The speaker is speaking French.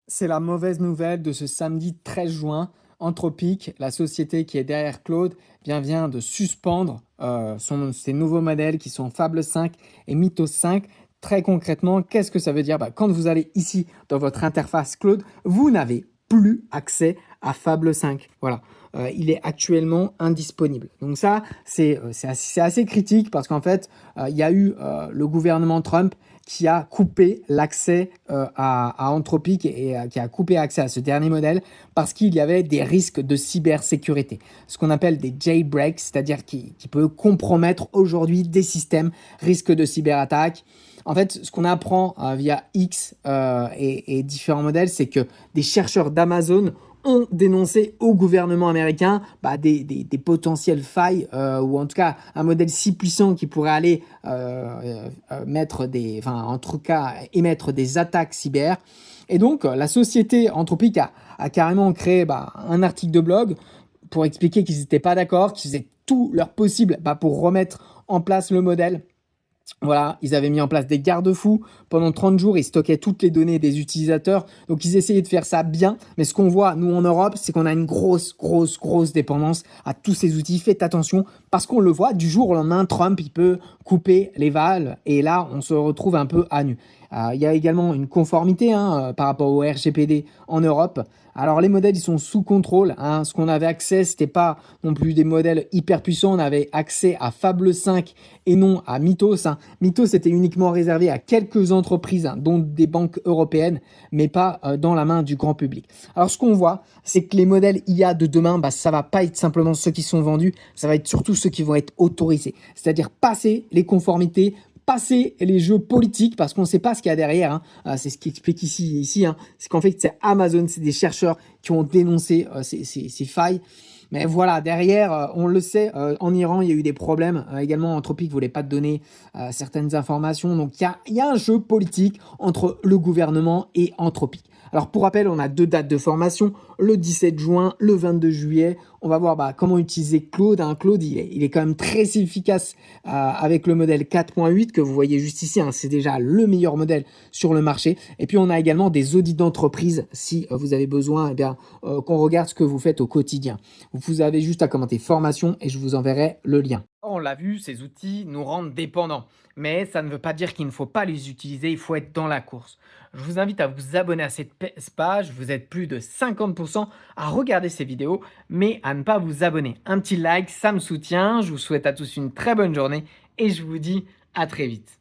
C'est la mauvaise nouvelle de ce samedi 13 juin. Anthropic, la société qui est derrière Claude, vient de suspendre ses nouveaux modèles qui sont Fable 5 et Mythos 5. Très concrètement, qu'est-ce que ça veut dire? Quand vous allez ici dans votre interface Claude, vous n'avez plus accès à Fable 5. Voilà. Il est actuellement indisponible. Donc ça, c'est assez critique parce qu'en fait, il y a eu le gouvernement Trump qui a coupé l'accès à Anthropic et qui a coupé accès à ce dernier modèle parce qu'il y avait des risques de cybersécurité, ce qu'on appelle des jailbreaks, c'est-à-dire qui peut compromettre aujourd'hui des systèmes, risque de cyberattaque. En fait, ce qu'on apprend via X et différents modèles, c'est que des chercheurs d'Amazon ont dénoncé au gouvernement américain des potentielles failles ou en tout cas un modèle si puissant qui pourrait aller en tout cas émettre des attaques cyber. Et donc la société Anthropic a carrément créé un article de blog pour expliquer qu'ils n'étaient pas d'accord, qu'ils faisaient tout leur possible pour remettre en place le modèle. Voilà, ils avaient mis en place des garde-fous. Pendant 30 jours, ils stockaient toutes les données des utilisateurs. Donc, ils essayaient de faire ça bien. Mais ce qu'on voit, nous, en Europe, c'est qu'on a une grosse dépendance à tous ces outils. Faites attention parce qu'on le voit, du jour au lendemain, Trump, il peut couper les valves. Et là, on se retrouve un peu à nu. Il y a également une conformité par rapport au RGPD en Europe. Alors les modèles, ils sont sous contrôle. Ce qu'on avait accès, c'était pas non plus des modèles hyper puissants. On avait accès à Fable 5 et non à Mythos. Mythos était uniquement réservé à quelques entreprises, dont des banques européennes, mais pas dans la main du grand public. Alors ce qu'on voit, c'est que les modèles IA de demain, ça va pas être simplement ceux qui sont vendus, ça va être surtout ceux qui vont être autorisés. C'est-à-dire passer les conformités, passer les jeux politiques parce qu'on ne sait pas ce qu'il y a derrière. C'est ce qui explique ici. C'est qu'en fait, c'est Amazon, c'est des chercheurs qui ont dénoncé ces failles. Mais voilà, derrière, on le sait, en Iran, il y a eu des problèmes. Également, Anthropic ne voulait pas donner certaines informations. Donc, il y a un jeu politique entre le gouvernement et Anthropic. Alors, pour rappel, on a 2 dates de formation, le 17 juin, le 22 juillet. On va voir comment utiliser Claude. Claude, il est quand même très efficace avec le modèle 4.8 que vous voyez juste ici. C'est déjà le meilleur modèle sur le marché. Et puis, on a également des audits d'entreprise si vous avez besoin qu'on regarde ce que vous faites au quotidien. Vous avez juste à commenter formation et je vous enverrai le lien. On l'a vu, ces outils nous rendent dépendants. Mais ça ne veut pas dire qu'il ne faut pas les utiliser, il faut être dans la course. Je vous invite à vous abonner à cette page, vous êtes plus de 50% à regarder ces vidéos, mais à ne pas vous abonner. Un petit like, ça me soutient, je vous souhaite à tous une très bonne journée et je vous dis à très vite.